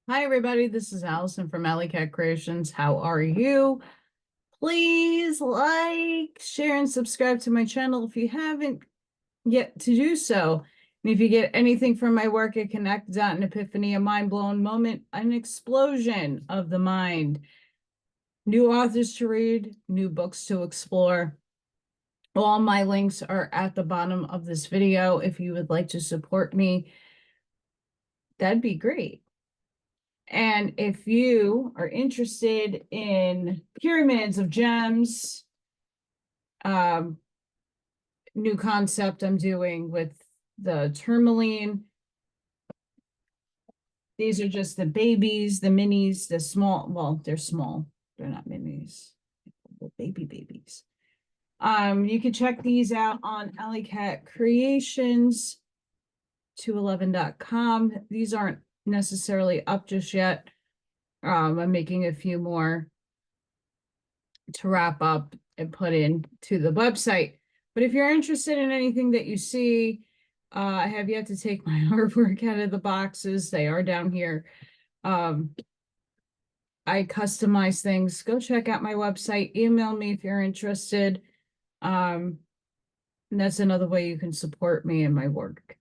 Hi, everybody. This is Allison from Alleycat Creations. How are you? Please like, share, and subscribe to my channel if you haven't yet to do so. And if you get anything from my work, it can act out an epiphany, a mind-blown moment, an explosion of the mind. New authors to read, new books to explore. All my links are at the bottom of this video. If you would like to support me, that'd be great. And if you are interested in pyramids of gems, new concept I'm doing with the tourmaline. These are just the babies, the minis, the small, well, they're small. They're not minis, they're babies. You can check these out on Allylatkreations211.com. These aren't necessarily up just yet. I'm making a few more to wrap up and put into the website. But if you're interested in anything that you see, I have yet to take my artwork out of the boxes. They are down here. I customize things. Go check out my website. Email me if you're interested. And that's another way you can support me and my work.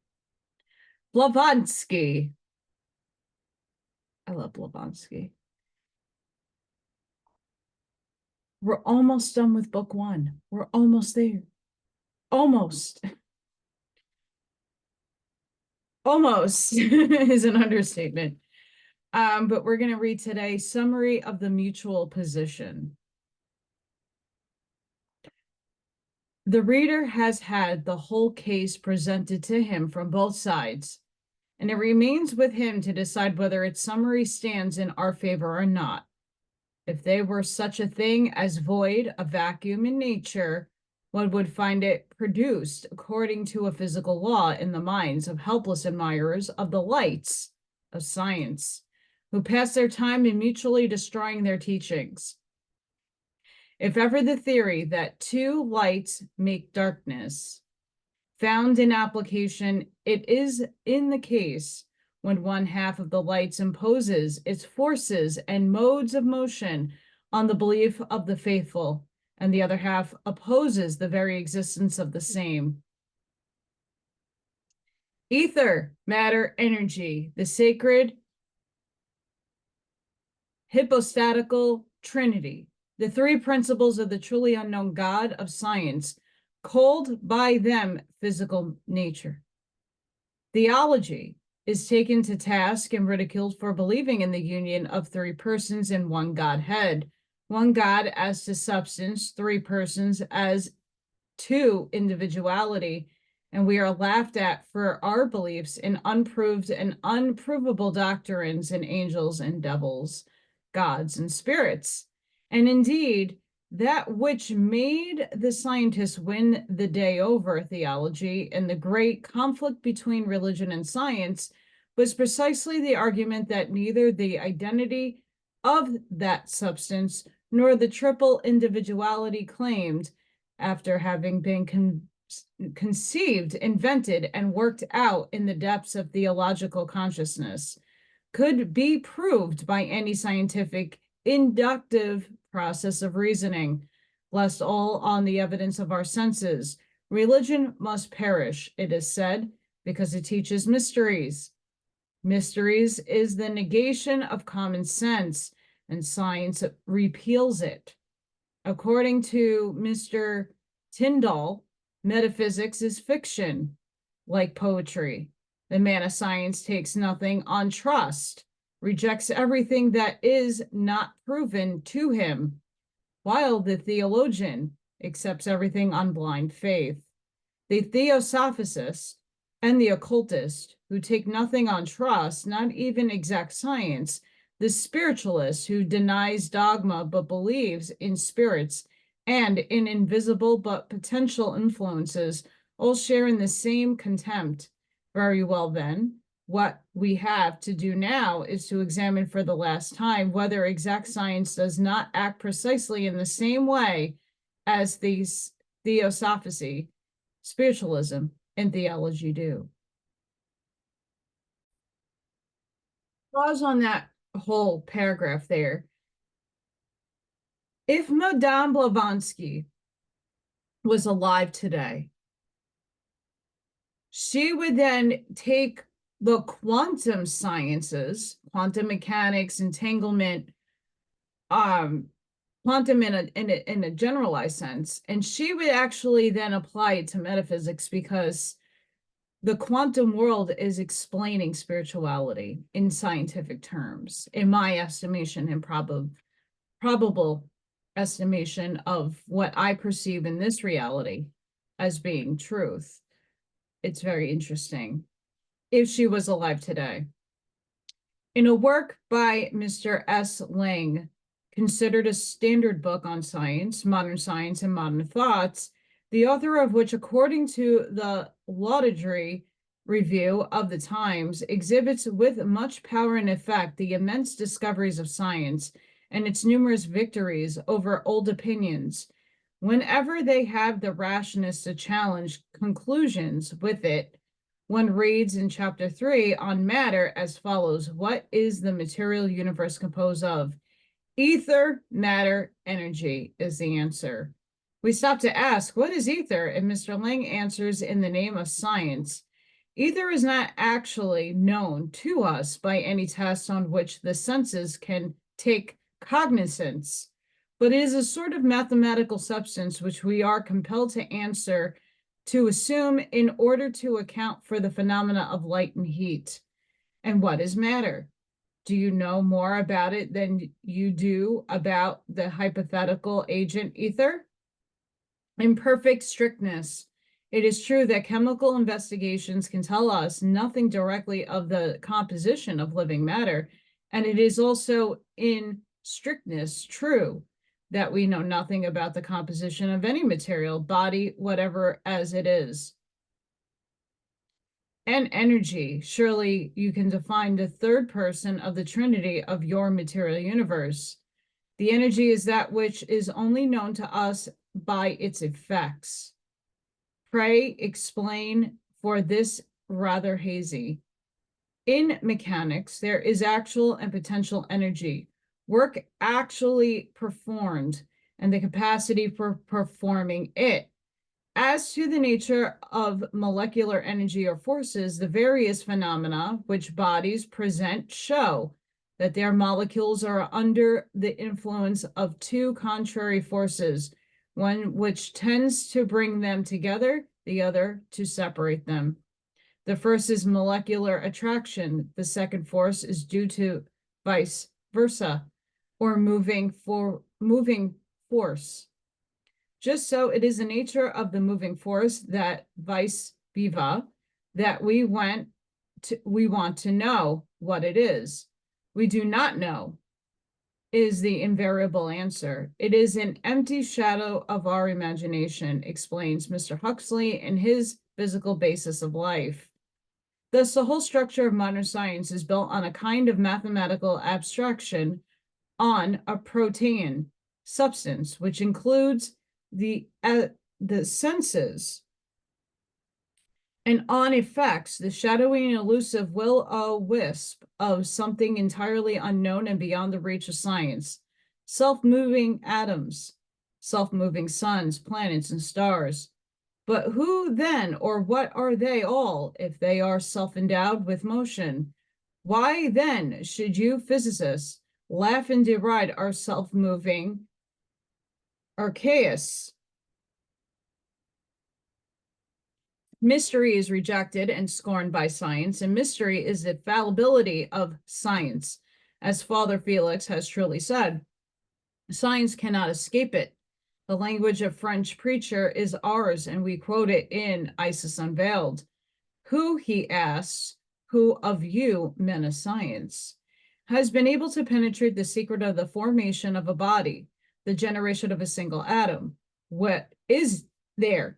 Blavatsky. I love Blavatsky. We're almost done with book one. We're almost there. Almost. Almost is an understatement. But we're going to read today Summary of the Mutual Position. The reader has had the whole case presented to him from both sides, and it remains with him to decide whether its summary stands in our favor or not. If there were such a thing as void, a vacuum in nature, one would find it produced according to a physical law in the minds of helpless admirers of the lights of science, who pass their time in mutually destroying their teachings. If ever the theory that two lights make darkness found in application, it is in the case when one half of the lights imposes its forces and modes of motion on the belief of the faithful, and the other half opposes the very existence of the same. Ether, matter, energy, the sacred hypostatical trinity, the three principles of the truly unknown God of science, called by them physical nature. Theology is taken to task and ridiculed for believing in the union of three persons in one Godhead, one God as to substance, three persons as to individuality, and we are laughed at for our beliefs in unproved and unprovable doctrines in angels and devils, gods and spirits. And indeed, that which made the scientists win the day over theology and the great conflict between religion and science was precisely the argument that neither the identity of that substance nor the triple individuality claimed, after having been conceived, invented, and worked out in the depths of theological consciousness, could be proved by any scientific inductive process of reasoning, lest all on the evidence of our senses. Religion must perish, it is said, because it teaches mysteries. Mysteries is the negation of common sense, and science repeals it. According to Mr. Tyndall, metaphysics is fiction, like poetry. The man of science takes nothing on trust, rejects everything that is not proven to him, while the theologian accepts everything on blind faith. The theosophist and the occultist, who take nothing on trust, not even exact science, the spiritualist, who denies dogma but believes in spirits and in invisible but potential influences, all share in the same contempt. Very well, then, what we have to do now is to examine for the last time whether exact science does not act precisely in the same way as the theosophy, spiritualism, and theology do. Pause on that whole paragraph there. If Madame Blavatsky was alive today, she would then take the quantum sciences, quantum mechanics, entanglement, quantum in a generalized sense, and she would actually then apply it to metaphysics, because the quantum world is explaining spirituality in scientific terms, in my estimation and probable estimation of what I perceive in this reality as being truth. It's very interesting. If she was alive today. In a work by Mr. S. Lang, considered a standard book on science, modern science, and modern thoughts, the author of which, according to the laudatory review of the Times, exhibits with much power and effect the immense discoveries of science and its numerous victories over old opinions, whenever they have the rashness to challenge conclusions with it. One reads in chapter 3 on matter as follows: what is the material universe composed of? Ether, matter, energy is the answer. We stop to ask, what is ether? And Mr. Lang answers in the name of science. Ether is not actually known to us by any test on which the senses can take cognizance, but it is a sort of mathematical substance which we are compelled to assume in order to account for the phenomena of light and heat. And what is matter? Do you know more about it than you do about the hypothetical agent ether? In perfect strictness, it is true that chemical investigations can tell us nothing directly of the composition of living matter, and it is also in strictness true that we know nothing about the composition of any material, body, whatever as it is. And energy, surely you can define the third person of the Trinity of your material universe. The energy is that which is only known to us by its effects. Pray explain, for this rather hazy. In mechanics, there is actual and potential energy, work actually performed, and the capacity for performing it. As to the nature of molecular energy or forces, the various phenomena which bodies present show that their molecules are under the influence of two contrary forces, one which tends to bring them together, the other to separate them. The first is molecular attraction. The second force is due to vice versa, or moving force. Just so it is the nature of the moving force that vice viva that we want to know what it is. We do not know is the invariable answer. It is an empty shadow of our imagination, explains Mr. Huxley in his Physical Basis of Life. Thus, the whole structure of modern science is built on a kind of mathematical abstraction on a protean substance, which includes the senses, and on effects, the shadowy and elusive will-o-wisp of something entirely unknown and beyond the reach of science. Self-moving atoms, self-moving suns, planets, and stars. But who then, or what are they all, if they are self-endowed with motion? Why then should you physicists laugh and deride our self-moving archaeus? Mystery is rejected and scorned by science, and mystery is the fallibility of science. As Father Felix has truly said, science cannot escape it. The language of French preacher is ours, and we quote it in Isis Unveiled. Who, he asks, who of you, men of science, has been able to penetrate the secret of the formation of a body, the generation of a single atom? What is there?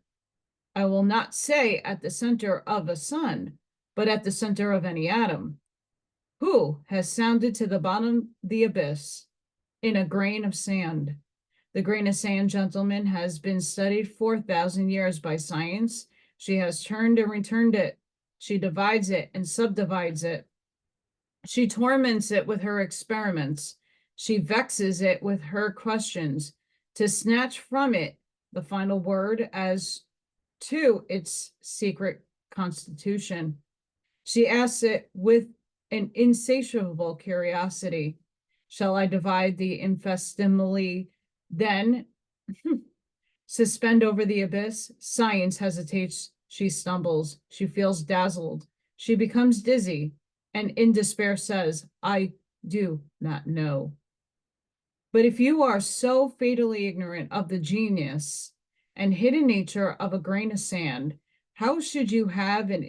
I will not say at the center of a sun, but at the center of any atom. Who has sounded to the bottom the abyss in a grain of sand? The grain of sand, gentlemen, has been studied 4,000 years by science. She has turned and returned it. She divides it and subdivides it. She torments it with her experiments. She vexes it with her questions, to snatch from it the final word as to its secret constitution. She asks it with an insatiable curiosity. Shall I divide the infestimally then? Suspend over the abyss? Science hesitates. She stumbles. She feels dazzled. She becomes dizzy, and in despair says, I do not know. But if you are so fatally ignorant of the genius and hidden nature of a grain of sand, how should you have an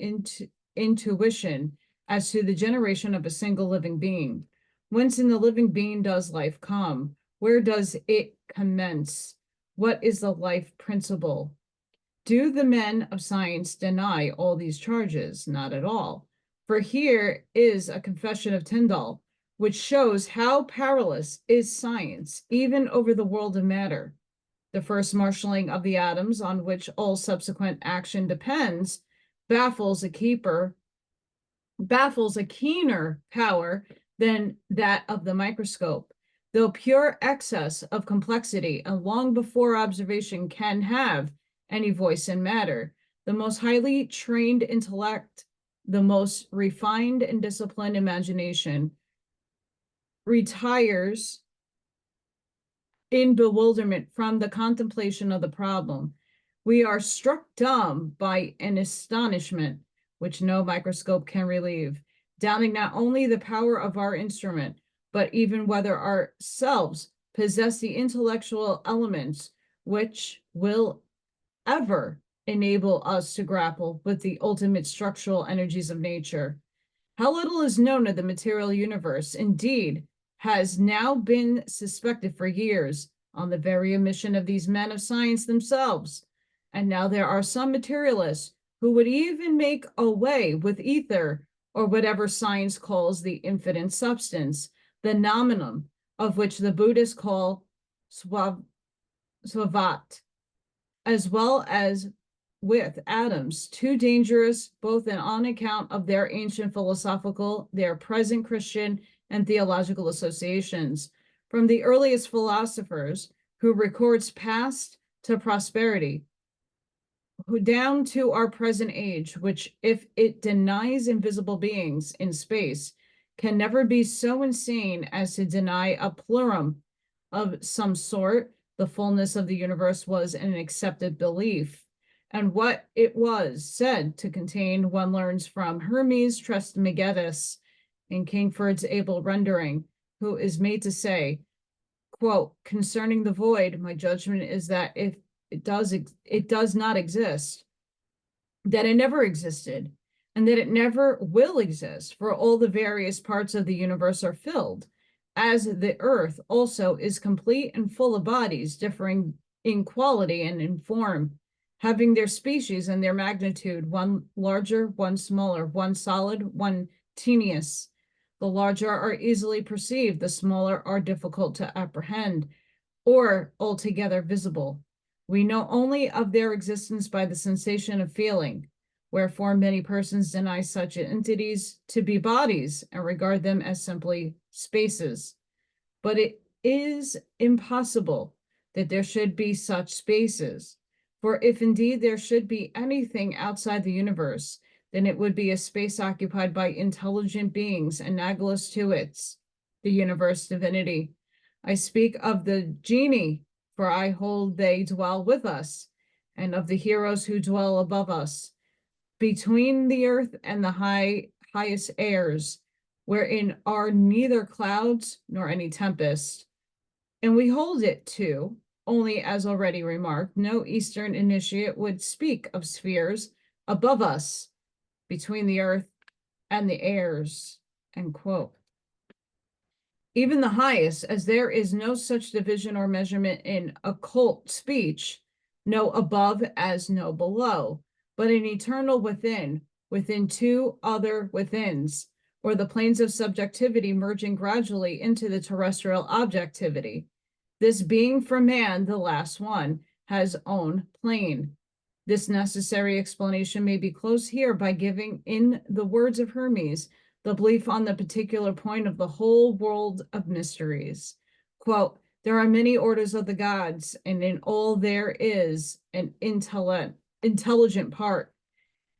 intuition as to the generation of a single living being? Whence in the living being does life come? Where does it commence? What is the life principle? Do the men of science deny all these charges? Not at all. For here is a confession of Tyndall, which shows how powerless is science, even over the world of matter. The first marshaling of the atoms, on which all subsequent action depends, baffles a keener power than that of the microscope. Though pure excess of complexity and long before observation can have any voice in matter, the most highly trained intellect, the most refined and disciplined imagination retires in bewilderment from the contemplation of the problem. We are struck dumb by an astonishment which no microscope can relieve, doubting not only the power of our instrument, but even whether ourselves possess the intellectual elements which will ever enable us to grapple with the ultimate structural energies of nature. How little is known of the material universe, indeed, has now been suspected for years on the very admission of these men of science themselves. And now there are some materialists who would even make away with ether, or whatever science calls the infinite substance, the nominum of which the Buddhists call swavat, as well as with atoms, too dangerous both on account of their ancient philosophical, their present Christian, and theological associations. From the earliest philosophers, who records past to prosperity, who down to our present age, which if it denies invisible beings in space, can never be so insane as to deny a plurum of some sort. The fullness of the universe was an accepted belief. And what it was said to contain, one learns from Hermes Trismegistus in Kingford's able rendering, who is made to say, quote, concerning the void, my judgment is that if it does not exist, that it never existed, and that it never will exist, for all the various parts of the universe are filled, as the earth also is complete and full of bodies differing in quality and in form, having their species and their magnitude, one larger, one smaller, one solid, one tenuous. The larger are easily perceived, the smaller are difficult to apprehend, or altogether visible. We know only of their existence by the sensation of feeling, wherefore many persons deny such entities to be bodies and regard them as simply spaces. But it is impossible that there should be such spaces, for if indeed there should be anything outside the universe, then it would be a space occupied by intelligent beings analogous to its, the universe divinity. I speak of the genii, for I hold they dwell with us, and of the heroes who dwell above us, between the earth and the highest airs, wherein are neither clouds nor any tempest. And we hold it too, only as already remarked, no Eastern initiate would speak of spheres above us, between the earth and the airs, end quote. Even the highest, as there is no such division or measurement in occult speech, no above as no below, but an eternal within two other withins, or the planes of subjectivity merging gradually into the terrestrial objectivity. This being for man, the last one, has own plane. This necessary explanation may be closed here by giving, in the words of Hermes, the belief on the particular point of the whole world of mysteries. Quote, there are many orders of the gods, and in all there is an intelligent part.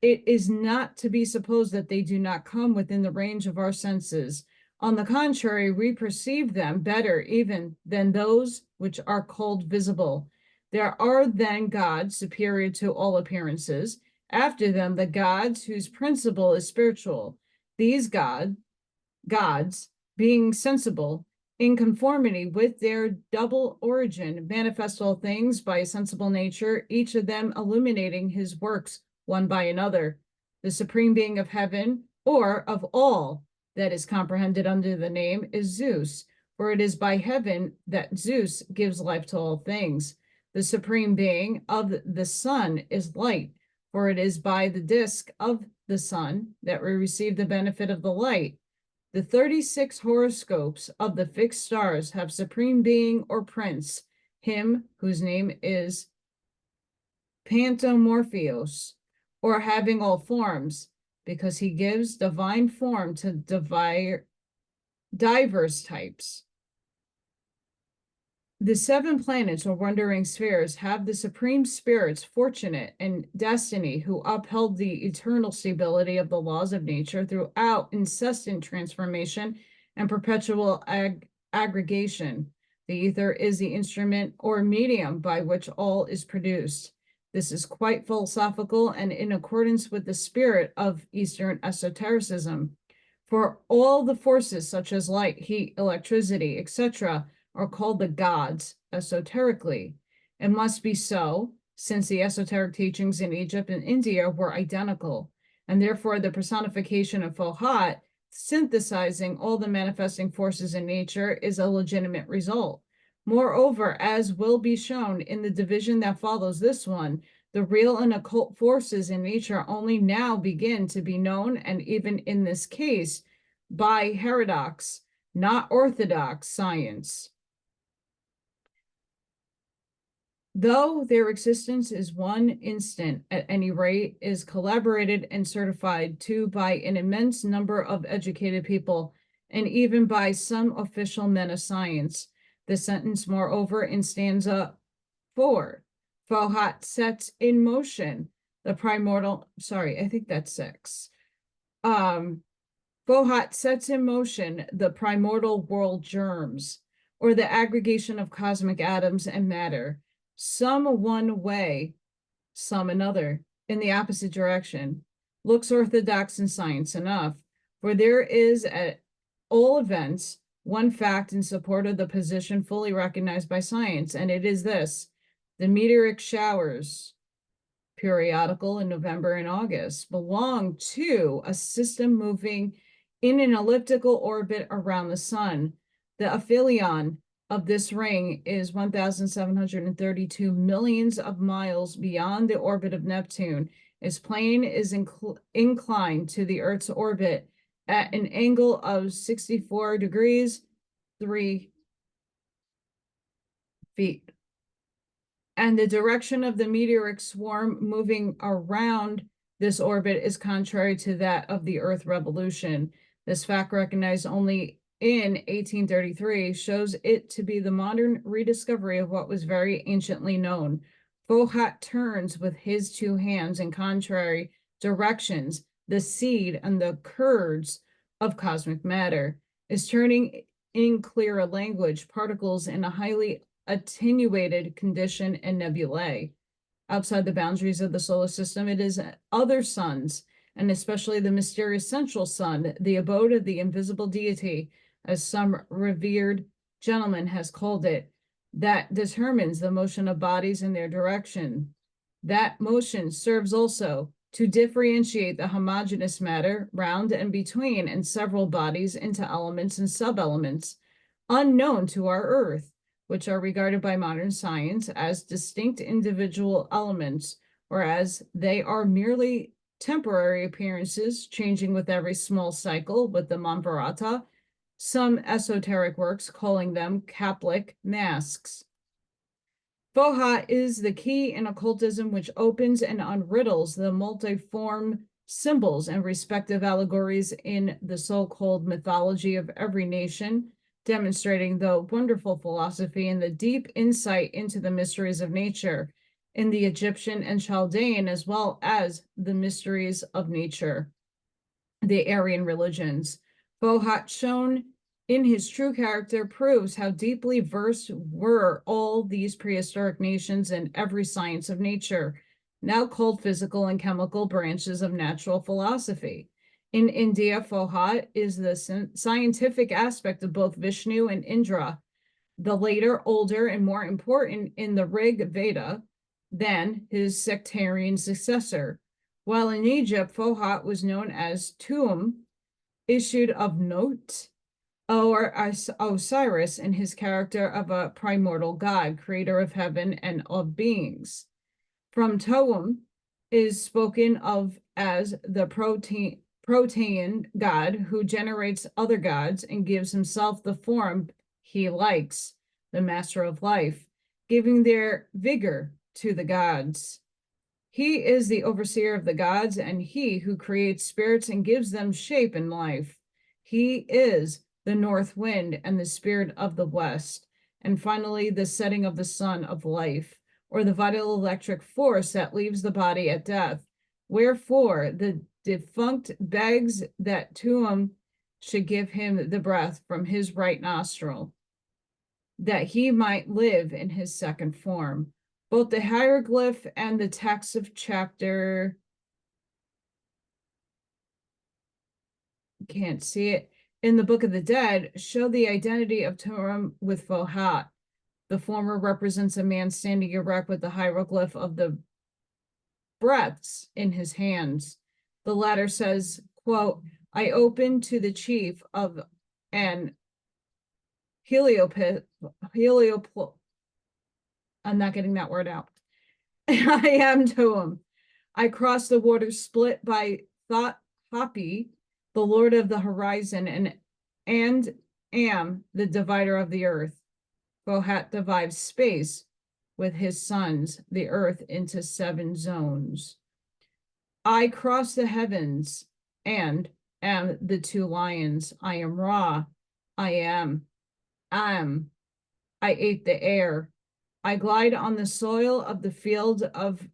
It is not to be supposed that they do not come within the range of our senses. On the contrary, we perceive them better even than those which are called visible. There are then gods superior to all appearances. After them, the gods whose principle is spiritual. These gods, being sensible, in conformity with their double origin, manifest all things by a sensible nature, each of them illuminating his works one by another. The supreme being of heaven, or of all that is comprehended under the name, is Zeus, for it is by heaven that Zeus gives life to all things. The supreme being of the sun is light, for it is by the disk of the sun that we receive the benefit of the light. The 36 horoscopes of the fixed stars have supreme being or prince, him whose name is Pantomorphios, or having all forms, because he gives divine form to diverse types. The 7 planets or wandering spheres have the supreme spirits, fortunate and destiny, who upheld the eternal stability of the laws of nature throughout incessant transformation and perpetual aggregation. The ether is the instrument or medium by which all is produced. This is quite philosophical and in accordance with the spirit of Eastern esotericism. For all the forces such as light, heat, electricity, etc., are called the gods esoterically. It must be so, since the esoteric teachings in Egypt and India were identical, and therefore the personification of Fohat, synthesizing all the manifesting forces in nature, is a legitimate result. Moreover, as will be shown in the division that follows this one, the real and occult forces in nature only now begin to be known, and even in this case, by heterodox, not orthodox science. Though their existence is one instant, at any rate, is collaborated and certified to by an immense number of educated people, and even by some official men of science. The sentence, moreover, in stanza 4, Fohat sets in motion the primordial, I think that's 6. Fohat sets in motion the primordial world germs, or the aggregation of cosmic atoms and matter, some one way, some another, in the opposite direction. Looks orthodox in science enough, for there is at all events one fact in support of the position fully recognized by science, and it is this: the meteoric showers, periodical in November and August, belong to a system moving in an elliptical orbit around the sun. The aphelion of this ring is 1,732 millions of miles beyond the orbit of Neptune. Its plane is inclined to the Earth's orbit at an angle of 64 degrees, 3 feet. And the direction of the meteoric swarm moving around this orbit is contrary to that of the Earth revolution. This fact, recognized only in 1833, shows it to be the modern rediscovery of what was very anciently known. Fohat turns with his 2 hands in contrary directions the seed and the curds of cosmic matter, is turning in clearer language particles in a highly attenuated condition and nebulae. Outside the boundaries of the solar system, it is other suns, and especially the mysterious central sun, the abode of the invisible deity, as some revered gentleman has called it, that determines the motion of bodies in their direction. That motion serves also to differentiate the homogeneous matter round and between and several bodies into elements and sub-elements unknown to our Earth, which are regarded by modern science as distinct individual elements, whereas they are merely temporary appearances changing with every small cycle with the Mamvarata, some esoteric works calling them Caplic masks. Fohat is the key in occultism which opens and unriddles the multiform symbols and respective allegories in the so-called mythology of every nation, demonstrating the wonderful philosophy and the deep insight into the mysteries of nature in the Egyptian and Chaldean, as well as the mysteries of nature, the Aryan religions. Fohat, shown in his true character, proves how deeply versed were all these prehistoric nations in every science of nature, now called physical and chemical branches of natural philosophy. In India, Fohat is the scientific aspect of both Vishnu and Indra, the later older and more important in the Rig Veda than his sectarian successor. While in Egypt, Fohat was known as Tuum, issued of Note, or Osiris in his character of a primordial god, creator of heaven and of beings. From Tuum is spoken of as the protean god who generates other gods and gives himself the form he likes, the master of life, giving their vigor to the gods. He is the overseer of the gods and he who creates spirits and gives them shape and life. He is the north wind and the spirit of the west, and finally the setting of the sun of life, or the vital electric force that leaves the body at death. Wherefore the defunct begs that Tuum should give him the breath from his right nostril, that he might live in his second form. Both the hieroglyph and the text of chapter, can't see it, in the Book of the Dead show the identity of Tuum with Fohat. The former represents a man standing erect with the hieroglyph of the breaths in his hands. The latter says, quote, I open to the chief of an Heliopol, I'm not getting that word out. I am Tuum. I cross the water split by Hapi, the Lord of the horizon, and am the divider of the earth. Fohat divides space with his sons, the earth, into 7 zones. I cross the heavens and am the 2 lions. I am Ra. I ate the air. I glide on the soil of the field of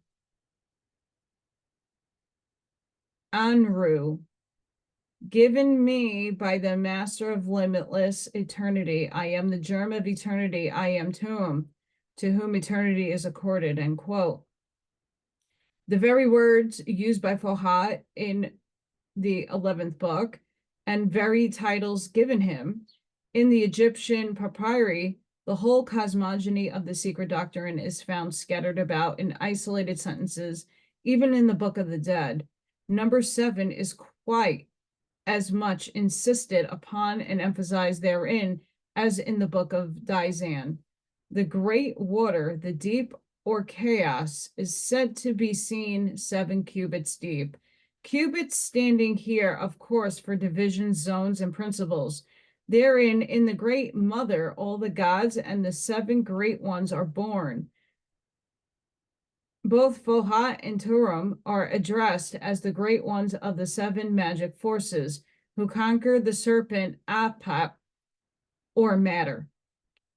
Anru, given me by the master of limitless eternity. I am the germ of eternity. I am Tuum, to whom eternity is accorded, end quote. The very words used by Fohat in the 11th book and very titles given him in the Egyptian papyri, the whole cosmogony of the Secret Doctrine is found scattered about in isolated sentences, even in the Book of the Dead. Number 7 is quite as much insisted upon and emphasized therein as in the Book of Dizan. The great water, the deep or chaos, is said to be seen 7 cubits deep. Cubits standing here, of course, for divisions, zones, and principles. Therein, in the great mother, all the gods and the 7 great ones are born. Both Fohat and Tuum are addressed as the great ones of the 7 magic forces who conquered the serpent Apap, or matter.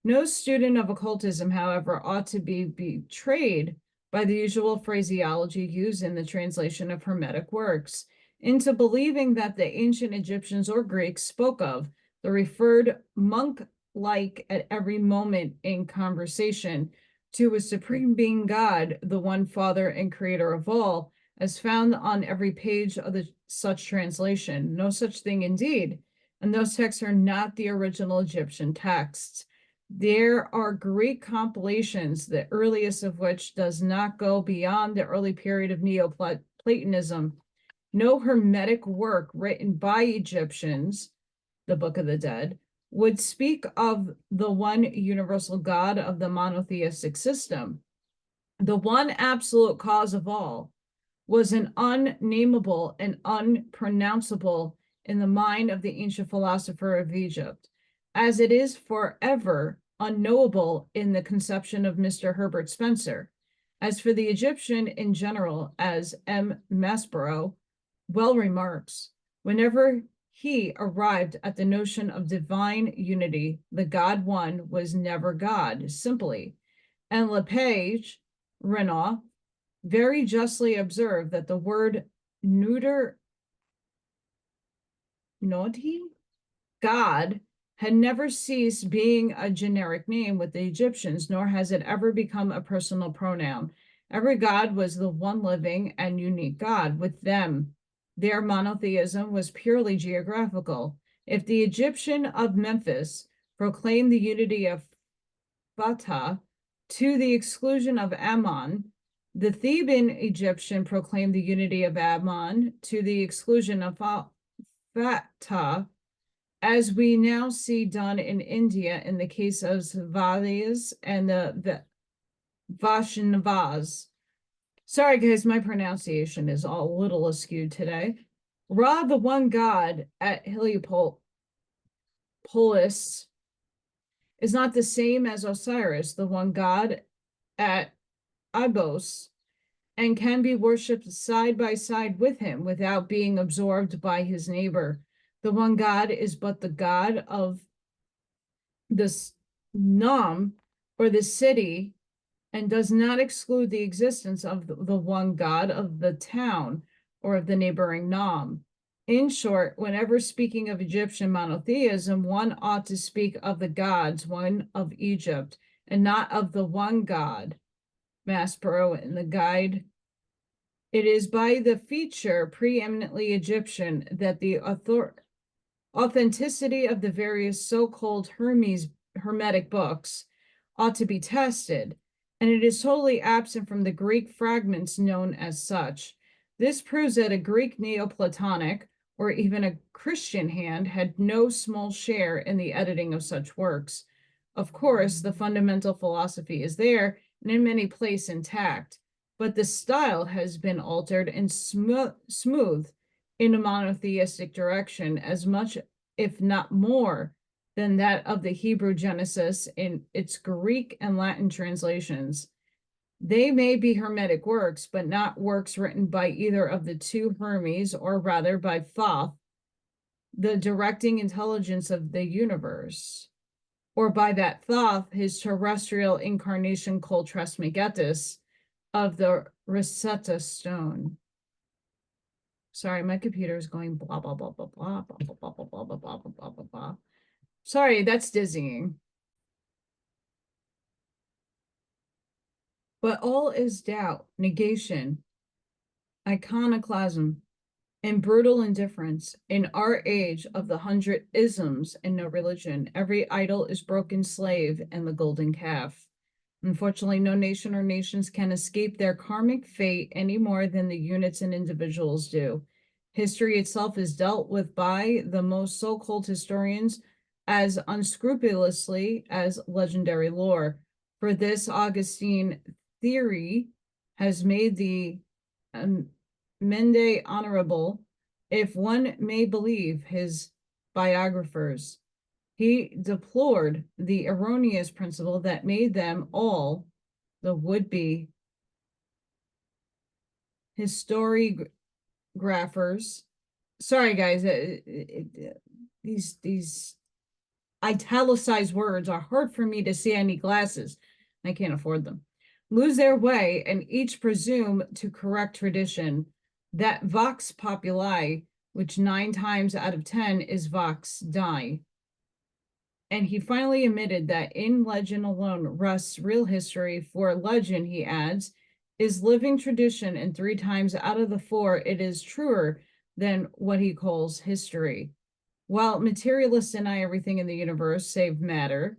No student of occultism, however, ought to be betrayed by the usual phraseology used in the translation of Hermetic works into believing that the ancient Egyptians or Greeks spoke of the referred monk-like at every moment in conversation to a supreme being God, the one Father and creator of all, as found on every page of such translation. No such thing indeed, and those texts are not the original Egyptian texts. There are Greek compilations, the earliest of which does not go beyond the early period of Neoplatonism. No Hermetic work written by Egyptians, the Book of the Dead, would speak of the one universal God of the monotheistic system. The one absolute cause of all was an unnameable and unpronounceable in the mind of the ancient philosopher of Egypt, as it is forever unknowable in the conception of Mr. Herbert Spencer. As for the Egyptian in general, as M. Maspero well remarks, whenever he arrived at the notion of divine unity, the God one was never God, simply. And Lepage, Renaud, very justly observed that the word neuter noti, God, had never ceased being a generic name with the Egyptians, nor has it ever become a personal pronoun. Every God was the one living and unique God. With them, their monotheism was purely geographical. If the Egyptian of Memphis proclaimed the unity of Fatah to the exclusion of Ammon, the Theban Egyptian proclaimed the unity of Ammon to the exclusion of Fatah, as we now see done in India in the case of Svalis and the Vaishnavas. Sorry, guys, my pronunciation is all a little askew today. Ra, the one God at Heliopolis, is not the same as Osiris, the one God at Ibos, and can be worshipped side by side with him without being absorbed by his neighbor. The one God is but the God of this Nam, or the city, and does not exclude the existence of the one God of the town or of the neighboring Nam. In short, whenever speaking of Egyptian monotheism, one ought to speak of the gods, one of Egypt, and not of the one God. Maspero in the guide. It is by the feature preeminently Egyptian that the authenticity of the various so-called Hermetic books ought to be tested, and it is totally absent from the Greek fragments known as such. This proves that a Greek Neoplatonic or even a Christian hand had no small share in the editing of such works. Of course, the fundamental philosophy is there and in many places intact, but the style has been altered and smoothed in a monotheistic direction as much, if not more, than that of the Hebrew Genesis in its Greek and Latin translations. They may be Hermetic works, but not works written by either of the two Hermes, or rather by Thoth, the directing intelligence of the universe, or by that Thoth, his terrestrial incarnation called Trismegistus of the Rosetta Stone. Sorry, my computer is going blah, blah, blah, blah, blah, blah, blah, blah, blah, blah, blah, blah, blah, blah, blah. Sorry, that's dizzying. But all is doubt, negation, iconoclasm, and brutal indifference. In our age of the 100 isms and no religion, every idol is broken slave and the golden calf. Unfortunately, no nation or nations can escape their karmic fate any more than the units and individuals do. History itself is dealt with by the most so-called historians as unscrupulously as legendary lore. For this, Augustine theory has made the Mende honorable, if one may believe his biographers. He deplored the erroneous principle that made them all the would-be historiographers. Sorry, guys, these italicized words are hard for me to see. I need glasses. I can't afford them. Lose their way and each presume to correct tradition. That vox populi, which 9 times out of 10 is vox Dei. And he finally admitted that in legend alone rests real history, for legend, he adds, is living tradition, and 3 times out of the 4 it is truer than what he calls history. While materialists deny everything in the universe save matter,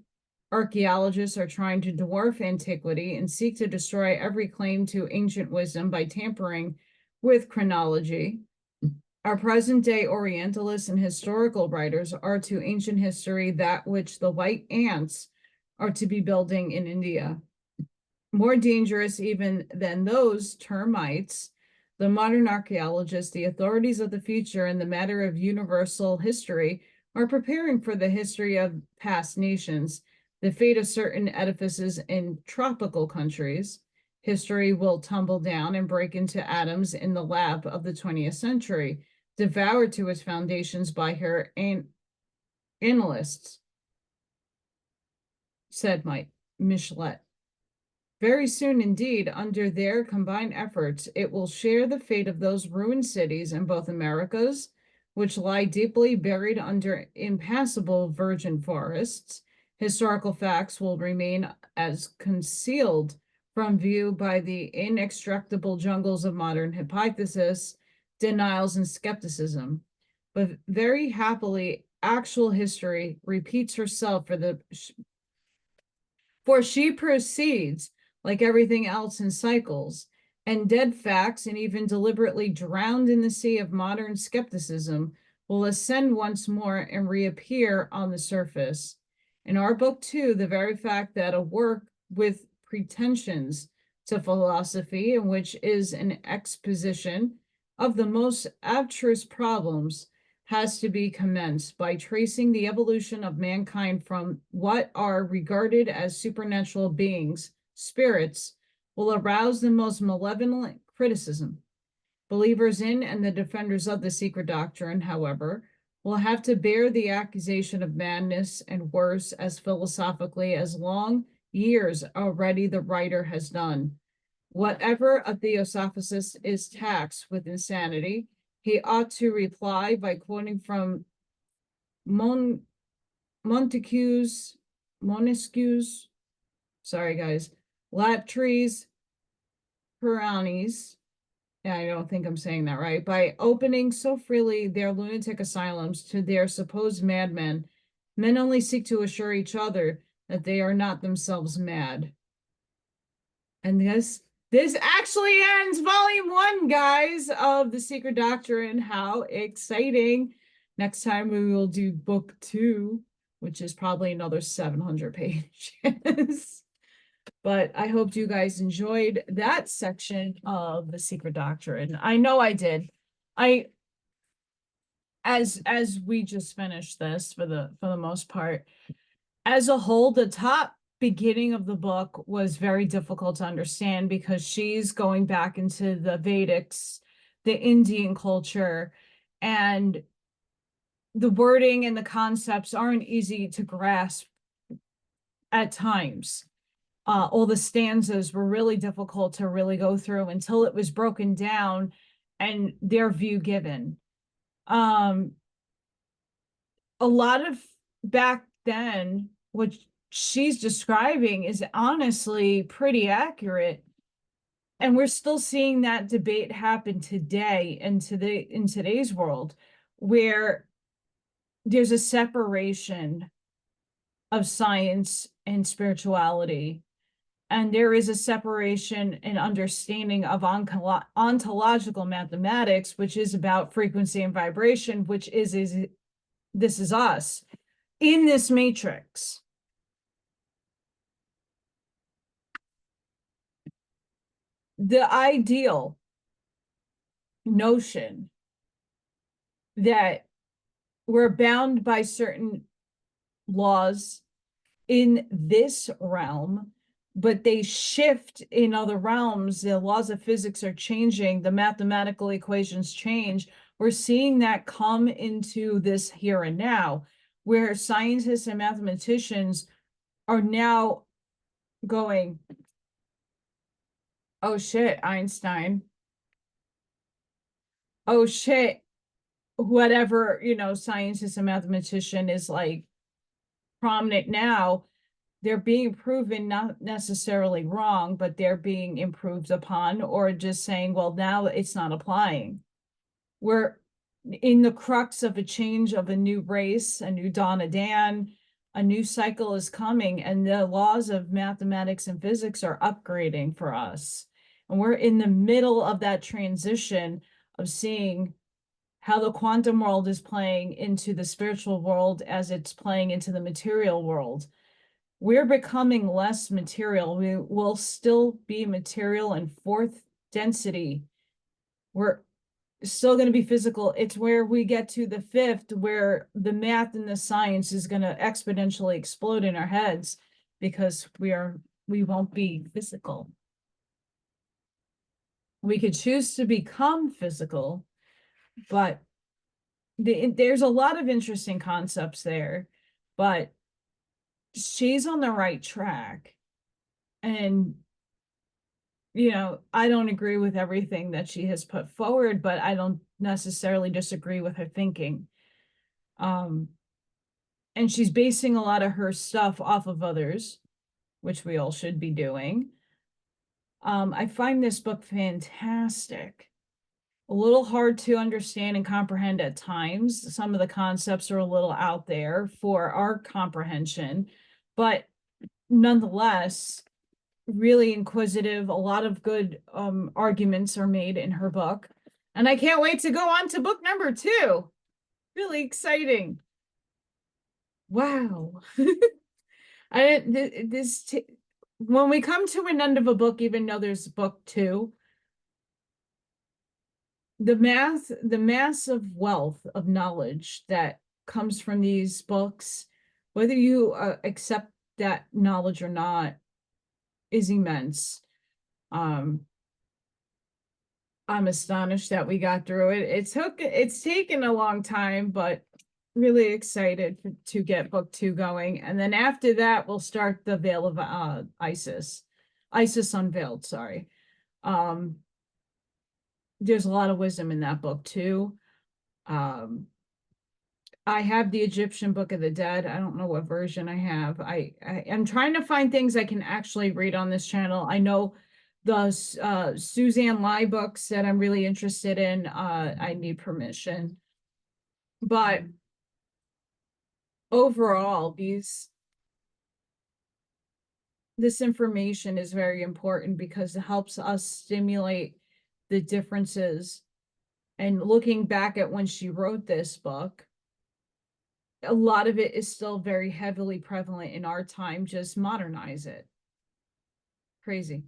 archaeologists are trying to dwarf antiquity and seek to destroy every claim to ancient wisdom by tampering with chronology. Our present-day Orientalists and historical writers are to ancient history that which the white ants are to be building in India. More dangerous even than those termites, the modern archaeologists, the authorities of the future in the matter of universal history, are preparing for the history of past nations, the fate of certain edifices in tropical countries, History will tumble down and break into atoms in the lab of the 20th century, devoured to its foundations by her analysts, said Michelet. Very soon indeed, under their combined efforts, it will share the fate of those ruined cities in both Americas, which lie deeply buried under impassable virgin forests. Historical facts will remain as concealed from view by the inextricable jungles of modern hypothesis, denials, and skepticism. But very happily, actual history repeats herself for she proceeds, like everything else, in cycles, and dead facts, and even deliberately drowned in the sea of modern skepticism, will ascend once more and reappear on the surface. In our book, too, the very fact that a work with pretensions to philosophy, and which is an exposition of the most abstruse problems, has to be commenced by tracing the evolution of mankind from what are regarded as supernatural beings, spirits, will arouse the most malevolent criticism. Believers in and the defenders of the secret doctrine, however, will have to bear the accusation of madness and worse as philosophically as long years already the writer has done. Whatever a theosophist is taxed with insanity, he ought to reply by quoting from Montesquieu's, sorry guys, Latry's Puranis, I don't think I'm saying that right, by opening so freely their lunatic asylums to their supposed madmen, men only seek to assure each other that they are not themselves mad. And this actually ends volume 1, guys, of The Secret Doctrine. How exciting. Next time we will do book 2, which is probably another 700 pages. But I hope you guys enjoyed that section of The Secret Doctrine. I know I did. As we just finished this for the most part, as a whole, the top beginning of the book was very difficult to understand because she's going back into the Vedics, the Indian culture, and the wording and the concepts aren't easy to grasp at times. All the stanzas were really difficult to really go through until it was broken down and their view given. A lot of back then, what she's describing is honestly pretty accurate. And we're still seeing that debate happen today in today's world, where there's a separation of science and spirituality. And there is a separation and understanding of ontological mathematics, which is about frequency and vibration, which is this is us in this matrix. The ideal notion that we're bound by certain laws in this realm, but they shift in other realms. The laws of physics are changing, the mathematical equations change. We're seeing that come into this here and now, where scientists and mathematicians are now going, oh shit, Einstein. Oh shit, whatever, scientist and mathematician is like prominent now, they're being proven not necessarily wrong, but they're being improved upon, or just saying, well, now it's not applying. We're in the crux of a change of a new race, a new dawn of Dan, a new cycle is coming, and the laws of mathematics and physics are upgrading for us. And we're in the middle of that transition of seeing how the quantum world is playing into the spiritual world as it's playing into the material world. We're becoming less material. We will still be material in 4th density. We're still going to be physical. It's where we get to the 5th, where the math and the science is going to exponentially explode in our heads, because we won't be physical. We could choose to become physical, but there's a lot of interesting concepts there, but she's on the right track. And, I don't agree with everything that she has put forward, but I don't necessarily disagree with her thinking. And she's basing a lot of her stuff off of others, which we all should be doing. I find this book fantastic. A little hard to understand and comprehend at times. Some of the concepts are a little out there for our comprehension, but nonetheless, really inquisitive. A lot of good arguments are made in her book. And I can't wait to go on to book number 2. Really exciting. Wow. When we come to an end of a book, even though there's book 2, the massive wealth of knowledge that comes from these books, whether you accept that knowledge or not, is immense. I'm astonished that we got through it. It's taken a long time, but really excited to get book 2 going. And then after that, we'll start the Veil of Isis Unveiled, sorry. There's a lot of wisdom in that book too. I have the Egyptian Book of the Dead. I don't know what version I have. I'm trying to find things I can actually read on this channel. I know the Suzanne Lai books that I'm really interested in. I need permission. But overall, this information is very important because it helps us stimulate the differences. And looking back at when she wrote this book, a lot of it is still very heavily prevalent in our time. Just modernize it. Crazy.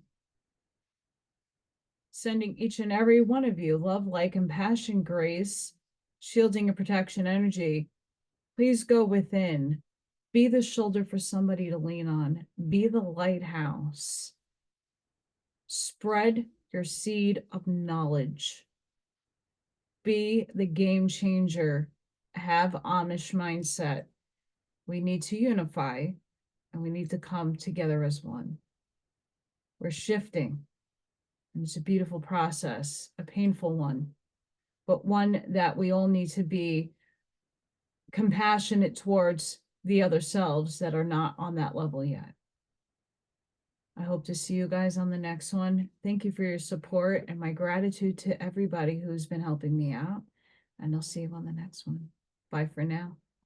Sending each and every one of you love, light, compassion, grace, shielding and protection energy. Please go within. Be the shoulder for somebody to lean on. Be the lighthouse. Spread your seed of knowledge. Be the game changer. Have Amish mindset. We need to unify and we need to come together as one. We're shifting. And it's a beautiful process, a painful one, but one that we all need to be compassionate towards the other selves that are not on that level yet. I hope to see you guys on the next one. Thank you for your support and my gratitude to everybody who's been helping me out. And I'll see you on the next one. Bye for now.